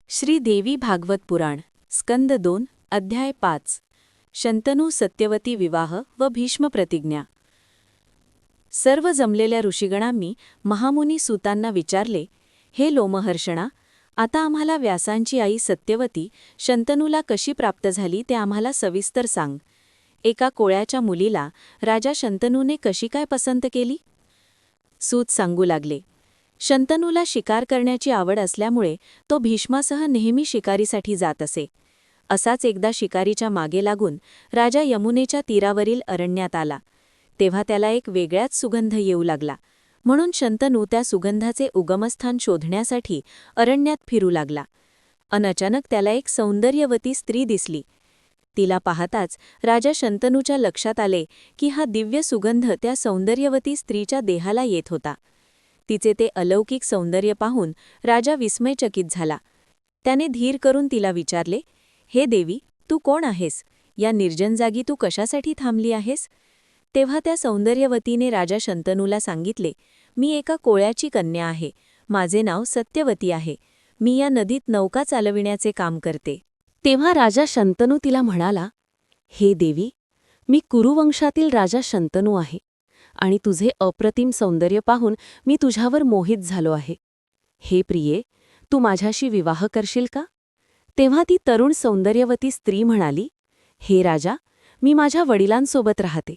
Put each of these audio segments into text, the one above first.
श्री देवी भागवत पुराण स्कंद 2 अध्याय 5 शंतनू सत्यवती विवाह व भीष्म प्रतिज्ञा। सर्व जमलेल्या ऋषीगणांनी महामुनी सूतांना विचारले, हे लोमहर्षणा, आता आम्हाला व्यासांची आई सत्यवती शंतनूला कशी प्राप्त झाली ते आम्हाला सविस्तर सांग। एका कोळ्याच्या मुलीला राजा शंतनूने कशी काय पसंत केली? सूत सांगू लागले, शंतनूला शिकार करण्याची आवड असल्यामुळे तो भीष्मासह नेहमी शिकारीसाठी जात असे। असाच एकदा शिकारीच्या मागे लागून राजा यमुनेच्या तीरावरील अरण्यात आला, तेव्हा त्याला एक वेगळाच सुगंध येऊ लागला, म्हणून शंतनू त्या सुगंधाचे उगमस्थान शोधण्यासाठी अरण्यात फिरू लागला। अचानक त्याला एक सौंदर्यवती स्त्री दिसली। तिला पाहताच राजा शंतनूच्या लक्षात आले की हा दिव्य सुगंध त्या सौंदर्यवती स्त्रीच्या देहाला येत होता। तिचे ते अलौकिक सौंदर्य पाहून राजा विस्मयचकित झाला। त्याने धीर करून तिला विचारले, हे देवी, तू कोण आहेस? या निर्जन जागी तू कशासाठी थांबली आहेस? तेव्हा त्या सौंदर्यवतीने राजा शंतनूला सांगितले, मी एका कोळ्याची कन्या आहे, माझे नाव सत्यवती आहे, मी या नदीत नौका चालविण्याचे काम करते। तेव्हा राजा शंतनू तिला म्हणाला, हे देवी, मी कुरुवंशातील राजा शंतनू आहे आणि तुझे अप्रतिम सौंदर्य पाहून मी तुझ्यावर मोहित झालो आहे। हे प्रिये, तू माझ्याशी विवाह करशील का? तेव्हा ती तरुण सौंदर्यवती स्त्री म्हणाली, हे राजा, मी माझ्या वडिलांसोबत राहते।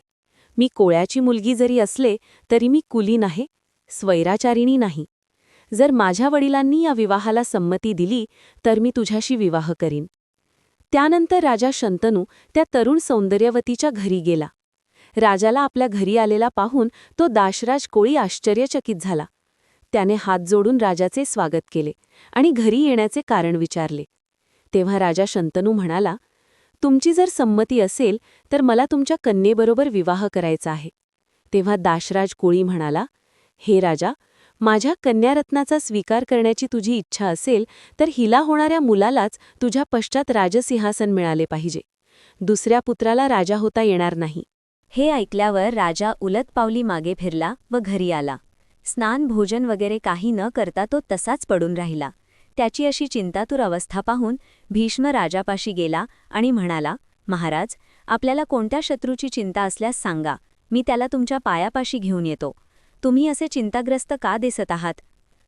मी कोळ्याची मुलगी जरी असले तरी मी कुलीन आहे, स्वैराचारिणी नाही। जर माझ्या वडिलांनी या विवाहाला संमती दिली तर मी तुझ्याशी विवाह करीन। त्यानंतर राजा शंतनू त्या तरुण सौंदर्यवतीच्या घरी गेला। राजाला आपल्या घरी आलेला पाहून तो दाशराज कोळी आश्चर्यचकित झाला। त्याने हात जोडून राजाचे स्वागत केले आणि घरी येण्याचे कारण विचारले। तेव्हा राजा शंतनू म्हणाला, तुमची जर संमती असेल तर मला तुमच्या कन्येबरोबर विवाह करायचा आहे। तेव्हा दाशराज कोळी म्हणाला, हे राजा, माझ्या कन्यारत्नाचा स्वीकार करण्याची तुझी इच्छा असेल तर हिला होणाऱ्या मुलालाच तुझ्या पश्चात राजसिंहासन मिळाले पाहिजे, दुसऱ्या पुत्राला राजा होता येणार नाही। हे ऐकल्यावर राजा उलटपावली मागे फिरला व घरी आला। स्नान भोजन वगैरे काही न करता तो तसाच पडून राहिला। त्याची अशी चिंतातूर अवस्था पाहून भीष्म राजापाशी गेला आणि म्हणाला, महाराज, आपल्याला कोणत्या शत्रूची चिंता असल्यास सांगा, मी त्याला तुमच्या पायापाशी घेऊन येतो। तुम्ही असे चिंताग्रस्त का दिसत आहात?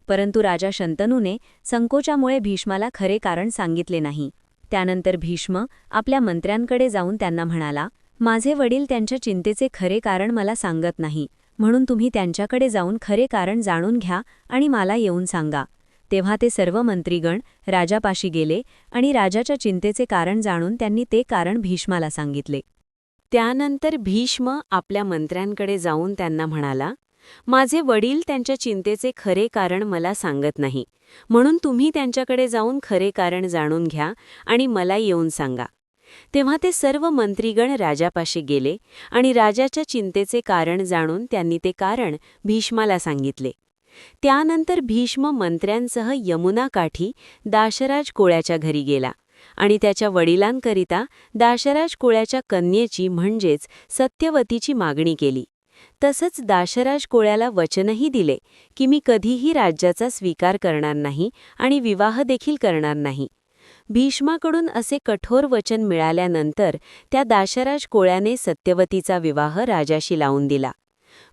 परंतु राजा शंतनूने संकोचामुळे भीष्माला खरे कारण सांगितले नाही। त्यानंतर भीष्म आपल्या मंत्र्यांकडे जाऊन त्यांना म्हणाला, माझे वडील त्यांच्या चिंतेचे खरे कारण मला सांगत नाही, म्हणून तुम्ही त्यांच्याकडे जाऊन खरे कारण जाणून घ्या आणि मला येऊन सांगा। तेव्हा ते सर्व मंत्रीगण राजापाशी गेले आणि राजाच्या चिंतेचे कारण जाणून त्यांनी ते कारण भीष्माला सांगितले। त्यानंतर भीष्म आपल्या मंत्र्यांकडे जाऊन त्यांना म्हणाला, माझे वडील त्यांच्या चिंतेचे खरे कारण मला सांगत नाही, म्हणून तुम्ही त्यांच्याकडे जाऊन खरे कारण जाणून घ्या आणि मला येऊन सांगा। तेव्हा ते सर्व मंत्रीगण राजापाशी गेले आणि राजाच्या चिंतेचे कारण जाणून त्यांनी ते कारण भीष्माला सांगितले। त्यानंतर भीष्म मंत्र्यांसह यमुना काठी दाशराज कोळ्याच्या घरी गेला आणि त्याच्या वडिलांकरिता दाशराज कोळ्याच्या कन्येची म्हणजेच सत्यवतीची मागणी केली। तसंच दाशराज कोळ्याला वचनही दिले की मी कधीही राज्याचा स्वीकार करणार नाही आणि विवाह देखील करणार नाही। भीष्माकडून असे कठोर वचन मिळाल्यानंतर त्या दाशराज कोळ्याने सत्यवतीचा विवाह राजाशी लावून दिला।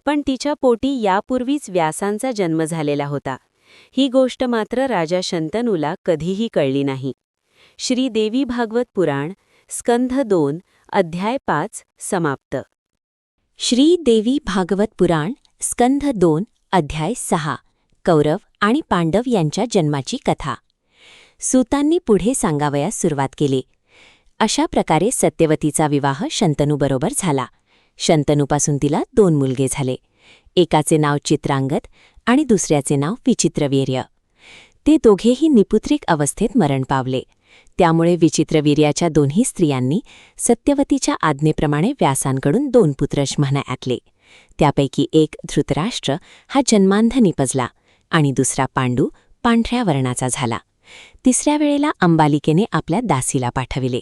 पण तिच्या पोटी यापूर्वीच व्यासांचा जन्म झालेला होता। ही गोष्ट मात्र राजा शंतनूला कधीही कळली नाही। श्री देवी भागवत पुराण स्कंध 2 अध्याय 5 समाप्त। श्री देवी भागवत पुराण स्कंध 2 अध्याय 6 कौरव आणि पांडव यांच्या जन्माची कथा। सूतांनी पुढे सांगावयास सुरुवात केली। अशा प्रकारे सत्यवतीचा विवाह शंतनूबरोबर झाला। शंतनूपासून तिला 2 मुलगे झाले। एकाचे नाव चित्रांगद आणि दुसऱ्याचे नाव विचित्रवीर्य। ते दोघेही निपुत्रिक अवस्थेत मरण पावले। त्यामुळे विचित्रवीर्याच्या दोन्ही स्त्रियांनी सत्यवतीच्या आज्ञेप्रमाणे व्यासांकडून 2 पुत्र म्हणा त्यापैकी एक धृतराष्ट्र हा जन्मांध निपजला आणि दुसरा पांडू पांढऱ्या वर्णाचा झाला। तिसऱ्या वेळेला अंबालिकेने आपल्या दासीला पाठविले।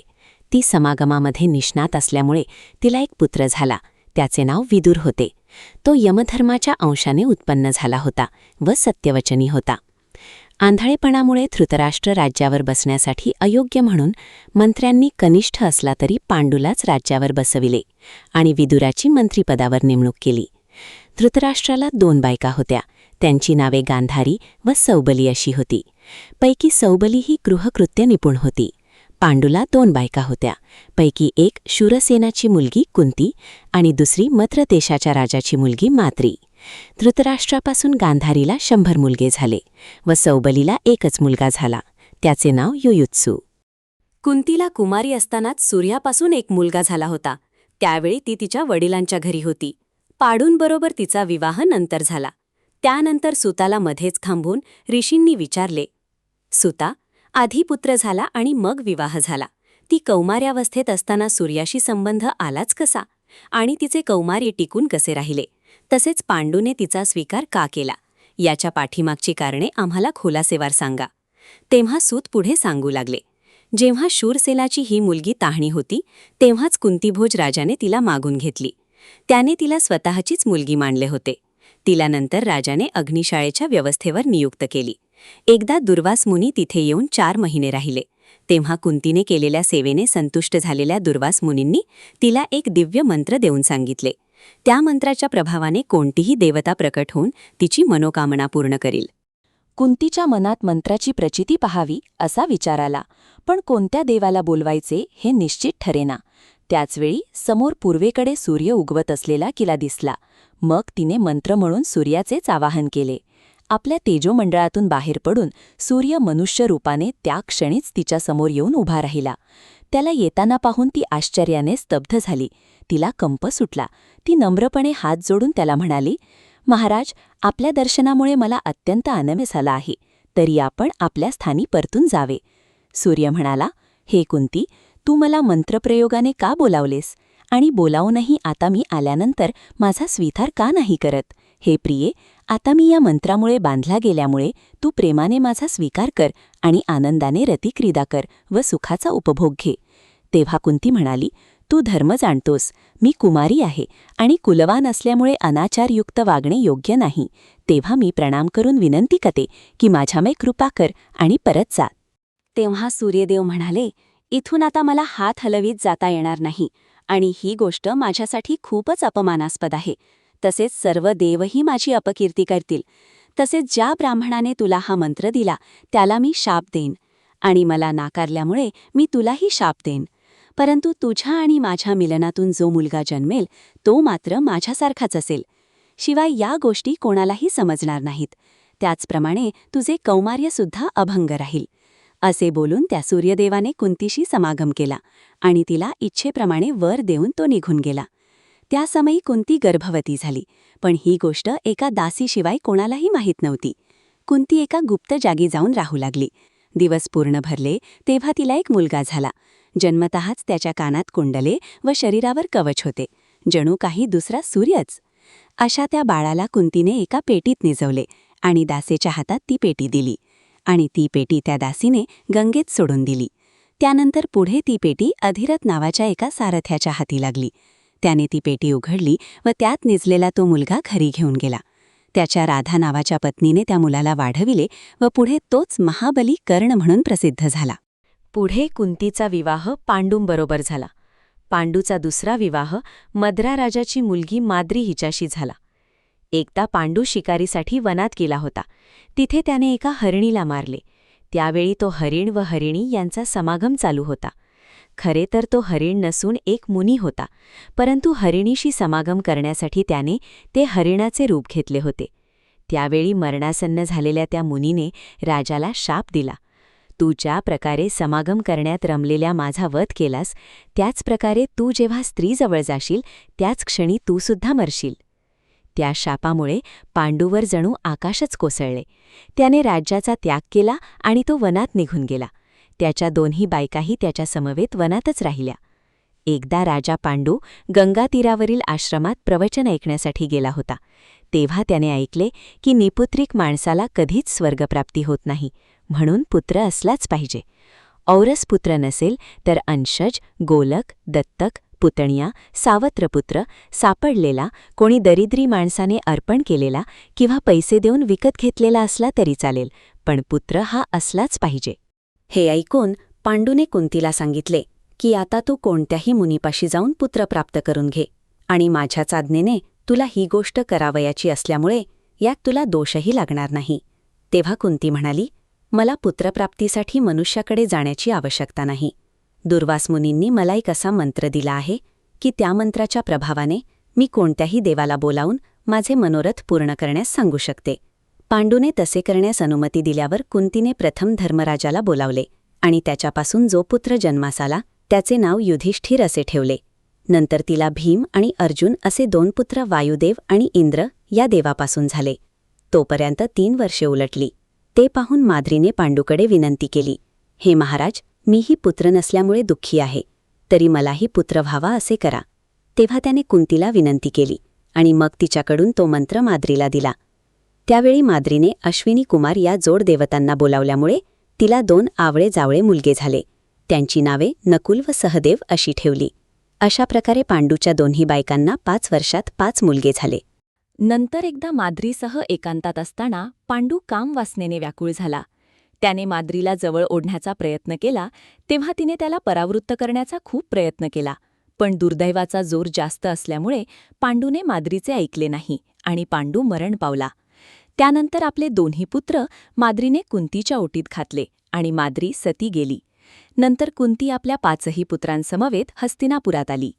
ती समागमामध्ये निष्णात असल्यामुळे तिला एक पुत्र झाला, त्याचे नाव विदुर होते। तो यमधर्माच्या अंशाने उत्पन्न झाला होता व सत्यवचनी होता। आंधळेपणामुळे धृतराष्ट्र राज्यावर बसण्यासाठी अयोग्य म्हणून मंत्र्यांनी कनिष्ठ असला तरी पांडूलाच राज्यावर बसविले आणि विदुराची मंत्रिपदावर नेमणूक केली. धृतराष्ट्राला 2 बायका होत्या. त्यांची नावे गांधारी व सौबली अशी होती. पैकी सौबली ही गृहकृत्य निपुण होती. पांडूला 2 बायका होत्या. पैकी एक शूरसेनाची मुलगी कुंती आणि दुसरी मद्र देशाच्या राजाची मुलगी माद्री. धृतराष्ट्रापासून गांधारीला 100 मुलगे झाले व सौबलीला एकच मुलगा झाला. त्याचे नाव युयुत्सू. कुंतीला कुमारी असतानाच सूर्यापासून एक मुलगा झाला होता. त्यावेळी ती तिच्या वडिलांच्या घरी होती. पांडूंबरोबर तिचा विवाह नंतर झाला. त्यानंतर सुताला मध्येच थांबून ऋषींनी विचारले, सुता, आधी पुत्र झाला आणि मग विवाह झाला. ती कौमार्यावस्थेत असताना सूर्याशी संबंध आलाच कसा आणि तिचे कौमार्य टिकून कसे राहिले? तसेच पांडूने तिचा स्वीकार का केला? याच्या पाठीमागची कारणे आम्हाला खुलासेवार सांगा. तेव्हा सूत पुढे सांगू लागले, जेव्हा शूरसेनाची ही मुलगी ताहणी होती तेव्हाच कुंतीभोज राजाने तिला मागून घेतली. त्याने तिला स्वतःचीच मुलगी मानले होते. तिला नंतर राजाने अग्निशाळेच्या व्यवस्थेवर नियुक्त केली. एकदा दुर्वास मुनी तिथे येऊन 4 महिने राहिले. तेव्हा कुंतीने केलेल्या सेवेने संतुष्ट झालेल्या दुर्वास मुनींनी तिला एक दिव्य मंत्र देऊन सांगितले. त्या मंत्राच्या प्रभावाने कोणतीही देवता प्रकट होऊन तिची मनोकामना पूर्ण करील. कुंतीच्या मनात मंत्राची प्रचिती पहावी असा विचार आला, पण कोणत्या देवाला बोलवायचे हे निश्चित ठरेना. त्याचवेळी समोर पूर्वेकडे सूर्य उगवत असलेला तिला दिसला. मग तिने मंत्र म्हणून सूर्याचेच आवाहन केले. आपल्या तेजोमंडळातून बाहेर पडून सूर्य मनुष्य रूपाने त्या क्षणीच तिच्यासमोर येऊन उभा राहिला. त्याला येताना पाहून ती आश्चर्याने स्तब्ध झाली. तिला कंप सुटला. ती नम्रपणे हात जोडून त्याला म्हणाली, महाराज, आपल्या दर्शनामुळे मला अत्यंत आनंद झाला आहे. तरी आपण आपल्या स्थानी परतून जावे. सूर्य म्हणाला, हे कुंती, तू मला मंत्रप्रयोगाने का बोलावलेस आणि बोलावूनही आता मी आल्यानंतर माझा स्वीकार का नाही करत? हे प्रिये, आता मी या मंत्रामुळे बांधला गेल्यामुळे तू प्रेमाने माझा स्वीकार कर आणि आनंदाने रतिक्रीडा कर व सुखाचा उपभोग घे. तेव्हा कुंती म्हणाली, तू धर्म जाणतोस. मी कुमारी आहे आणि कुलवान असल्यामुळे अनाचारयुक्त वागणे योग्य नाही. तेव्हा मी प्रणाम करून विनंती करते की माझ्यामे कृपा कर आणि परत जा. तेव्हा सूर्यदेव म्हणाले, इथून आता मला हात हलवीत जाता येणार नाही आणि ही गोष्ट माझ्यासाठी खूपच अपमानास्पद आहे. तसेच सर्व देवही माझी अपकीर्ती करतील. तसेच ज्या ब्राह्मणाने तुला हा मंत्र दिला त्याला मी शाप देईन आणि मला नाकारल्यामुळे मी तुलाही शाप देईन. परंतु तुझ्या आणि माझ्या मिलनातून जो मुलगा जन्मेल तो मात्र माझ्यासारखाच असेल. शिवाय या गोष्टी कोणालाही समजणार नाहीत. त्याचप्रमाणे तुझे कौमार्यसुद्धा अभंग राहील. असे बोलून त्या सूर्यदेवाने कुंतीशी समागम केला आणि तिला इच्छेप्रमाणे वर देऊन तो निघून गेला. त्या समयी कुंती गर्भवती झाली, पण ही गोष्ट एका दासीशिवाय कोणालाही माहीत नव्हती. कुंती एका गुप्त जागी जाऊन राहू लागली. दिवस पूर्ण भरले तेव्हा तिला एक मुलगा झाला. जन्मतःच त्याच्या कानात कुंडले व शरीरावर कवच होते, जणू काही दुसरा सूर्यच. अशा त्या बाळाला कुंतीने एका पेटीत निजवले आणि दासीच्या हातात ती पेटी दिली आणि ती पेटी त्या दासीने गंगेत सोडून दिली. त्यानंतर पुढे ती पेटी अधिरथ नावाच्या एका सारथ्याच्या हाती लागली. त्याने ती पेटी उघडली व त्यात निजलेला तो मुलगा घरी घेऊन गेला. त्याच्या राधा नावाच्या पत्नीने त्या मुलाला वाढविले व पुढे तोच महाबली कर्ण म्हणून प्रसिद्ध झाला. पुढे कुंतीचा विवाह पांडूंबरोबर झाला. पांडूचा दुसरा विवाह मद्रा राजाची मुलगी माद्री हिच्याशी झाला. एकदा पांडू शिकारीसाठी वनात गेला होता. तिथे त्याने एका हरिणीला मारले. त्यावेळी तो हरिण व हरिणी यांचा समागम चालू होता. खरे तर तो हरिण नसून एक मुनी होता, परंतु हरिणीशी समागम करण्यासाठी त्याने ते हरिणाचे रूप घेतले होते. त्यावेळी मरणासन्न झालेल्या त्या मुनीने राजाला शाप दिला, तू ज्या प्रकारे समागम करण्यात रमलेल्या माझा वध केलास त्याच प्रकारे तू जेव्हा स्त्रीजवळ जाशील त्याच क्षणी तू सुद्धा मरशील. त्या शापामुळे पांडूवर जणू आकाशच कोसळले. त्याने राज्याचा त्याग केला आणि तो वनात निघून गेला. त्याच्या 2 बायकाही त्याच्या समवेत वनातच राहिल्या. एकदा राजा पांडू गंगातीरावरील आश्रमात प्रवचन ऐकण्यासाठी गेला होता. तेव्हा त्याने ऐकले की निपुत्रिक माणसाला कधीच स्वर्गप्राप्ती होत नाही, म्हणून पुत्र असलाच पाहिजे. औरस पुत्र नसेल तर अंशज, गोलक, दत्तक, पुतण्या, सावत्रपुत्र, सापडलेला, कोणी दरिद्री माणसाने अर्पण केलेला किंवा पैसे देऊन विकत घेतलेला असला तरी चालेल, पण पुत्र हा असलाच पाहिजे. हे ऐकून पांडूने कुंतीला सांगितले की आता तू कोणत्याही मुनीपाशी जाऊन पुत्र प्राप्त करून घे आणि माझ्याच आज्ञेने तुला ही गोष्ट करावयाची असल्यामुळे यात तुला दोषही लागणार नाही. तेव्हा कुंती म्हणाली, मला पुत्रप्राप्तीसाठी मनुष्याकडे जाण्याची आवश्यकता नाही. दुर्वास मुनींनी मला एक असा मंत्र दिला आहे की त्या मंत्राच्या प्रभावाने मी कोणत्याही देवाला बोलावून माझे मनोरथ पूर्ण करण्यास सांगू शकते. पांडूने तसे करण्यास अनुमती दिल्यावर कुंतीने प्रथम धर्मराजाला बोलावले आणि त्याच्यापासून जो पुत्र जन्मास आला त्याचे नाव युधिष्ठिर असे ठेवले. नंतर तिला भीम आणि अर्जुन असे 2 पुत्र वायुदेव आणि इंद्र या देवापासून झाले. तोपर्यंत 3 वर्षे उलटली. ते पाहून माद्रीने पांडूकडे विनंती केली, हे महाराज, मीही पुत्र नसल्यामुळे दुःखी आहे, तरी मलाही पुत्र व्हावा असे करा. तेव्हा त्याने कुंतीला विनंती केली आणि मग तिच्याकडून तो मंत्र माद्रीला दिला. त्यावेळी माद्रीने अश्विनी कुमार या जोड देवतांना बोलावल्यामुळे तिला 2 आवळे-जावळे मुलगे झाले. त्यांची नावे नकुल व सहदेव अशी ठेवली. अशा प्रकारे पांडूच्या दोन्ही बायकांना 5 वर्षात 5 मुलगे झाले. नंतर एकदा माद्रीसह एकांतात असताना पांडू कामवासनेने व्याकुळ झाला. त्याने माद्रीला जवळ ओढण्याचा प्रयत्न केला तेव्हा तिने त्याला परावृत्त करण्याचा खूप प्रयत्न केला. पण दुर्दैवाचा जोर जास्त असल्यामुळे पांडूने माद्रीचे ऐकले नाही आणि पांडू मरण पावला. त्यानंतर आपले दोन्ही पुत्र माद्रीने कुंतीच्या ओटीत घातले आणि माद्री सती गेली. नंतर कुंती आपल्या 5ही पुत्रांसमवेत हस्तिनापुरात आली.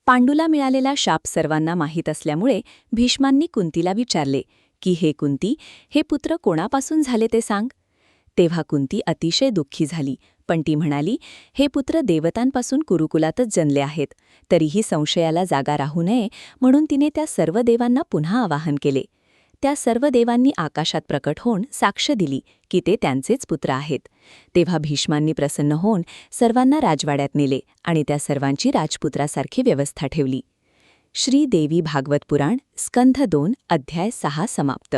पांडूला मिळालेला शाप सर्वांना माहीत असल्यामुळे भीष्मांनी कुंतीला विचारले की हे कुंती, हे पुत्र कोणापासून झाले ते सांग. तेव्हा कुंती अतिशय दुःखी झाली, पण ती म्हणाली, हे पुत्र देवतांपासून कुरुकुलातच जन्मले आहेत. तरीही संशयाला जागा राहू नये म्हणून तिने त्या सर्व देवांना पुन्हा आवाहन केले. त्या सर्व देवांनी आकाशात प्रकट होऊन साक्ष दिली की ते त्यांचेच पुत्र आहेत. तेव्हा भीष्मांनी प्रसन्न होऊन सर्वांना राजवाड्यात नेले आणि त्या सर्वांची राजपुत्रासारखी व्यवस्था ठेवली. श्री देवी भागवत पुराण स्कंध 2 अध्याय 6 समाप्त.